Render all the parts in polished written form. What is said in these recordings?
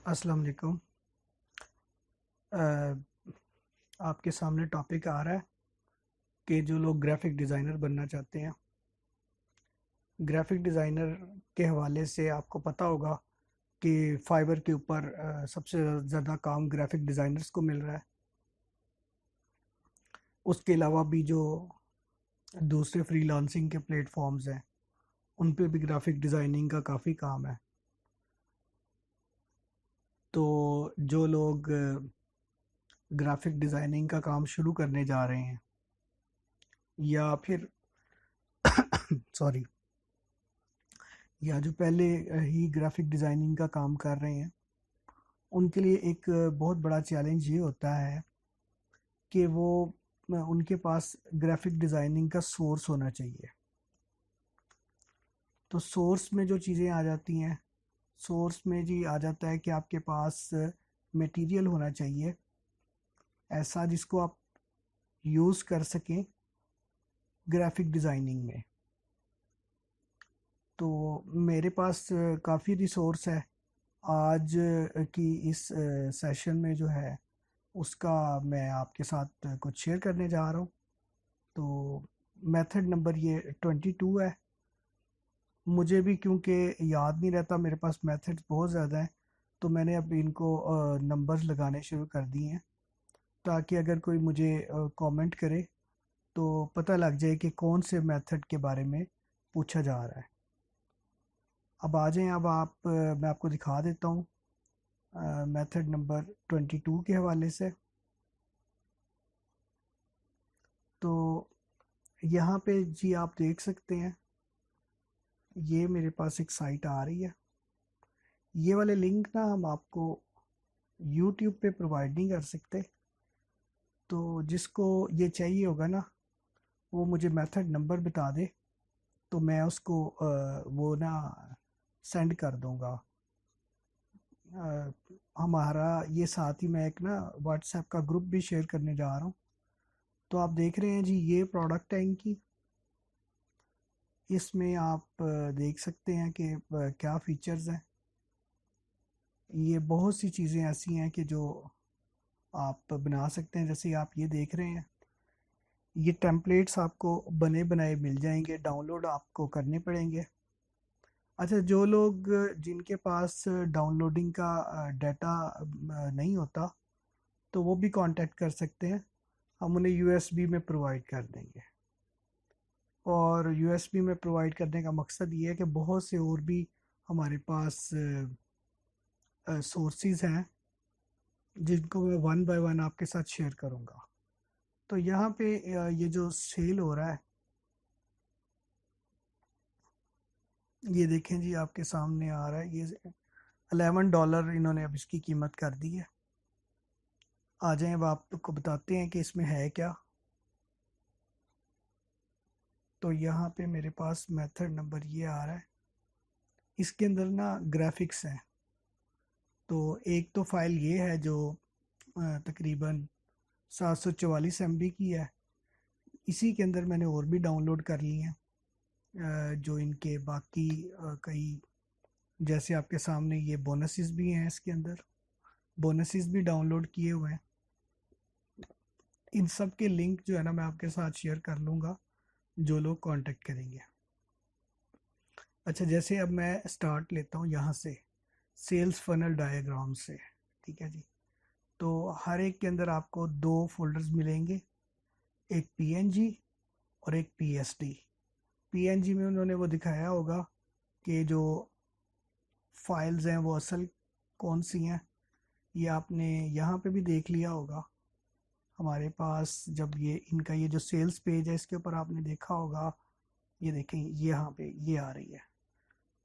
अस्सलाम वालेकुम। अ, आपके सामने टॉपिक आ रहा है कि जो लोग ग्राफिक डिज़ाइनर बनना चाहते हैं। ग्राफिक डिज़ाइनर के हवाले से आपको पता होगा कि फाइवर के ऊपर सबसे ज़्यादा काम ग्राफिक डिज़ाइनर्स को मिल रहा है। उसके अलावा भी जो दूसरे फ्रीलांसिंग के प्लेटफॉर्म्स हैं उन पे भी ग्राफिक डिज़ाइनिंग का काफ़ी काम है। तो जो लोग ग्राफिक डिज़ाइनिंग का काम शुरू करने जा रहे हैं या फिर सॉरी, या जो पहले ही ग्राफिक डिज़ाइनिंग का काम कर रहे हैं, उनके लिए एक बहुत बड़ा चैलेंज ये होता है कि वो उनके पास ग्राफिक डिज़ाइनिंग का सोर्स होना चाहिए। तो सोर्स में जो चीज़ें आ जाती हैं, सोर्स में जी आ जाता है कि आपके पास मटेरियल होना चाहिए ऐसा जिसको आप यूज़ कर सकें ग्राफिक डिज़ाइनिंग में। तो मेरे पास काफ़ी रिसोर्स है। आज की इस सेशन में जो है उसका मैं आपके साथ कुछ शेयर करने जा रहा हूँ। तो मेथड नंबर ये 22 है। मुझे भी क्योंकि याद नहीं रहता, मेरे पास मेथड्स बहुत ज़्यादा हैं, तो मैंने अब इनको नंबर्स लगाने शुरू कर दिए हैं ताकि अगर कोई मुझे कमेंट करे तो पता लग जाए कि कौन से मेथड के बारे में पूछा जा रहा है। अब आ जाएं, अब मैं आपको दिखा देता हूँ मेथड नंबर 22 के हवाले से। तो यहाँ पे जी आप देख सकते हैं, ये मेरे पास एक साइट आ रही है। ये वाले लिंक ना हम आपको यूट्यूब पे प्रोवाइड नहीं कर सकते। तो जिसको ये चाहिए होगा ना, वो मुझे मेथड नंबर बता दे, तो मैं उसको वो ना सेंड कर दूंगा। हमारा ये साथ ही मैं एक ना व्हाट्सएप का ग्रुप भी शेयर करने जा रहा हूँ। तो आप देख रहे हैं जी, ये प्रोडक्ट है इनकी। इसमें आप देख सकते हैं कि क्या फीचर्स हैं। ये बहुत सी चीज़ें ऐसी हैं कि जो आप बना सकते हैं। जैसे आप ये देख रहे हैं, ये टेम्पलेट्स आपको बने बनाए मिल जाएंगे, डाउनलोड आपको करने पड़ेंगे। अच्छा, जो लोग जिनके पास डाउनलोडिंग का डाटा नहीं होता, तो वो भी कांटेक्ट कर सकते हैं। हम उन्हें यूएसबी में प्रोवाइड कर देंगे। और यूएसबी में प्रोवाइड करने का मकसद ये है कि बहुत से और भी हमारे पास सोर्सेज हैं जिनको मैं वन बाय वन आपके साथ शेयर करूंगा। तो यहाँ पे ये जो सेल हो रहा है, ये देखें जी, आपके सामने आ रहा है। ये $11 इन्होंने अब इसकी कीमत कर दी है। आ जाएं, अब आपको बताते हैं कि इसमें है क्या। तो यहाँ पे मेरे पास मेथड नंबर ये आ रहा है। इसके अंदर ना ग्राफिक्स हैं। तो एक तो फाइल ये है जो तकरीबन 744 MB की है। इसी के अंदर मैंने और भी डाउनलोड कर ली हैं जो इनके बाकी कई, जैसे आपके सामने ये बोनसेस भी हैं इसके अंदर। बोनसेस भी डाउनलोड किए हुए हैं। इन सब के लिंक जो है ना मैं आपके साथ शेयर कर लूँगा जो लोग कांटेक्ट करेंगे। अच्छा, जैसे अब मैं स्टार्ट लेता हूँ यहाँ से, सेल्स फनल डायग्राम से। ठीक है जी। तो हर एक के अंदर आपको दो फोल्डर्स मिलेंगे, एक पीएनजी और एक पीएसडी। पीएनजी में उन्होंने वो दिखाया होगा कि जो फाइल्स हैं वो असल कौन सी हैं। ये आपने यहाँ पे भी देख लिया होगा। हमारे पास जब ये इनका ये जो सेल्स पेज है, इसके ऊपर आपने देखा होगा, ये देखें, ये यहाँ पे ये आ रही है।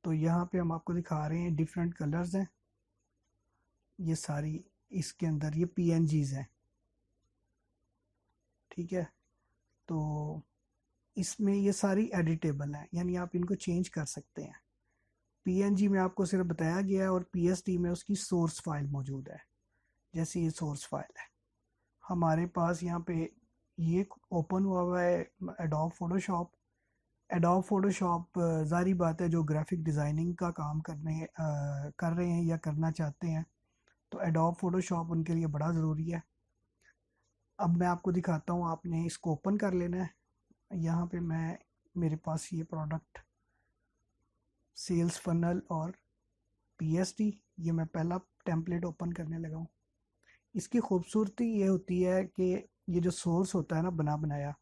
तो यहाँ पे हम आपको दिखा रहे हैं, डिफरेंट कलर्स हैं ये सारी। इसके अंदर ये पीएनजीज हैं। ठीक है। तो इसमें ये सारी एडिटेबल है, यानी आप इनको चेंज कर सकते हैं। पीएनजी में आपको सिर्फ बताया गया है और पीएसडी में उसकी सोर्स फाइल मौजूद है। जैसे ये सोर्स फाइल है हमारे पास यहाँ पे, ये ओपन हुआ हुआ है एडोब फोटोशॉप। एडोब फोटोशॉप जारी बात है, जो ग्राफिक डिज़ाइनिंग का काम कर रहे हैं या करना चाहते हैं, तो एडोब फोटोशॉप उनके लिए बड़ा ज़रूरी है। अब मैं आपको दिखाता हूँ, आपने इसको ओपन कर लेना है। यहाँ पे मेरे पास ये प्रोडक्ट सेल्स फनल और पीएसडी, ये मैं पहला टेम्पलेट ओपन करने लगा हूँ। इसकी खूबसूरती ये होती है कि ये जो सोर्स होता है ना बना बनाया,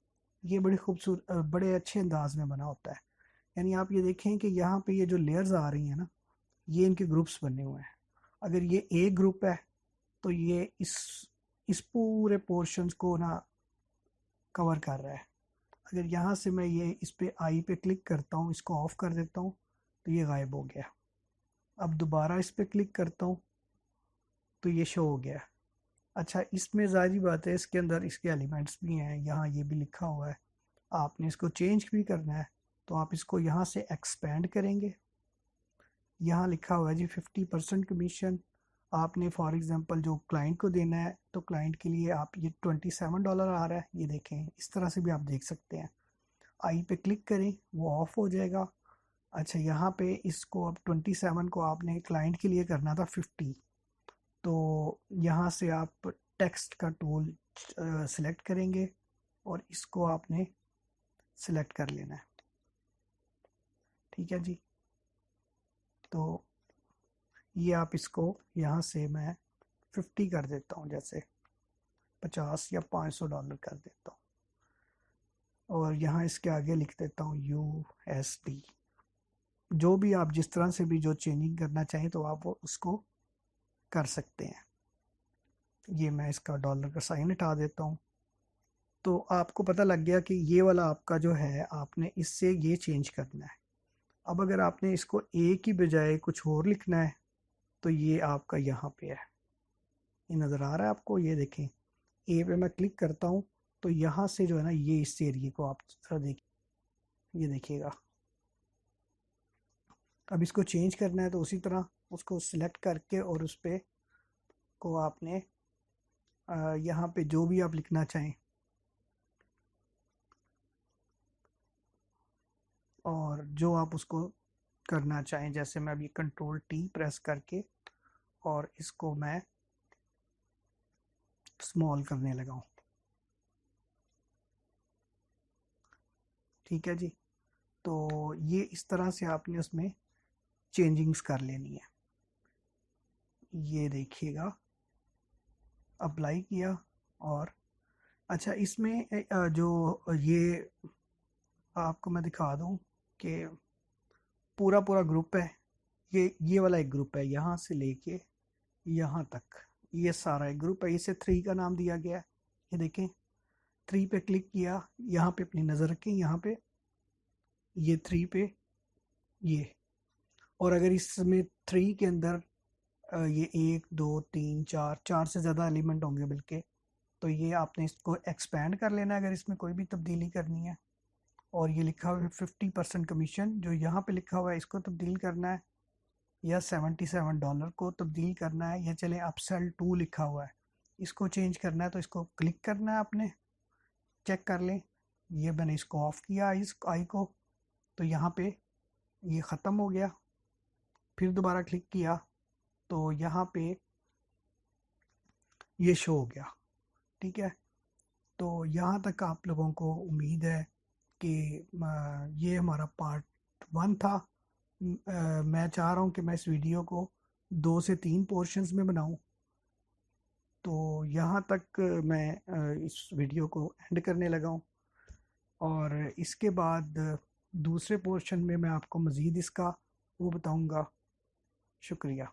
ये बड़ी खूबसूरत बड़े अच्छे अंदाज में बना होता है। यानी आप ये देखें कि यहाँ पे ये जो लेयर्स आ रही हैं ना, ये इनके ग्रुप्स बने हुए हैं। अगर ये एक ग्रुप है तो ये इस पूरे पोर्शंस को ना कवर कर रहा है। अगर यहाँ से मैं ये इस पे आई पे क्लिक करता हूँ, इसको ऑफ कर देता हूँ, तो ये गायब हो गया। अब दोबारा इस पे क्लिक करता हूँ तो ये शो हो गया। अच्छा, इसमें ज़ाहिर बात है इसके अंदर इसके एलिमेंट्स भी हैं, यहाँ ये भी लिखा हुआ है। आपने इसको चेंज भी करना है तो आप इसको यहाँ से एक्सपेंड करेंगे। यहाँ लिखा हुआ है जी 50% कमीशन। आपने फॉर एग्जांपल जो क्लाइंट को देना है तो क्लाइंट के लिए आप ये $27 आ रहा है, ये देखें, इस तरह से भी आप देख सकते हैं। आई पे क्लिक करें, वो ऑफ हो जाएगा। अच्छा, यहाँ पे इसको अब 27 को आपने क्लाइंट के लिए करना था 50, तो यहाँ से आप टेक्स्ट का टूल सिलेक्ट करेंगे और इसको आपने सिलेक्ट कर लेना है। ठीक है जी, तो ये आप इसको यहाँ से मैं 50 कर देता हूँ, जैसे 50 या $500 कर देता हूँ, और यहाँ इसके आगे लिख देता हूँ USD। जो भी आप जिस तरह से भी जो चेंजिंग करना चाहें तो आप वो उसको कर सकते हैं। ये मैं इसका डॉलर का साइन हटा देता हूँ। तो आपको पता लग गया कि ये वाला आपका जो है आपने इससे ये चेंज करना है। अब अगर आपने इसको ए की बजाय कुछ और लिखना है तो ये आपका यहाँ पे है, ये नज़र आ रहा है आपको, ये देखें। ए पे मैं क्लिक करता हूँ तो यहाँ से जो है ना ये इस एरिए को आप देखिए, ये देखिएगा। अब इसको चेंज करना है तो उसी तरह उसको सिलेक्ट करके और उस पर को आपने यहाँ पे जो भी आप लिखना चाहें और जो आप उसको करना चाहें, जैसे मैं अभी Ctrl+T प्रेस करके और इसको मैं स्मॉल करने लगा हूँ। ठीक है जी, तो ये इस तरह से आपने उसमें चेंजिंग्स कर लेनी है। ये देखिएगा, अप्लाई किया। और अच्छा, इसमें जो ये आपको मैं दिखा दूँ कि पूरा पूरा ग्रुप है। ये वाला एक ग्रुप है, यहाँ से लेके यहाँ तक ये सारा एक ग्रुप है। इसे 3 का नाम दिया गया है। ये देखें, 3 पे क्लिक किया, यहाँ पे अपनी नज़र रखें, यहाँ पे ये 3 पे ये। और अगर इसमें 3 के अंदर ये 1 2 3 4 4 से ज़्यादा एलिमेंट होंगे बल्कि, तो ये आपने इसको एक्सपेंड कर लेना है अगर इसमें कोई भी तब्दीली करनी है। और ये लिखा हुआ है 50% कमीशन, जो यहाँ पे लिखा हुआ है इसको तब्दील करना है, या $77 को तब्दील करना है, या चले अपसेल 2 लिखा हुआ है इसको चेंज करना है, तो इसको क्लिक करना है आपने। चेक कर लें, ये मैंने इसको ऑफ किया इस आई को, तो यहाँ पे ये ख़त्म हो गया। फिर दोबारा क्लिक किया तो यहाँ पे ये शो हो गया। ठीक है, तो यहाँ तक आप लोगों को उम्मीद है कि ये हमारा पार्ट 1 था। मैं चाह रहा हूँ कि मैं इस वीडियो को 2 से 3 पोर्शंस में बनाऊँ। तो यहाँ तक मैं इस वीडियो को एंड करने लगा हूँ, और इसके बाद दूसरे पोर्शन में मैं आपको मज़ीद इसका वो बताऊँगा। शुक्रिया।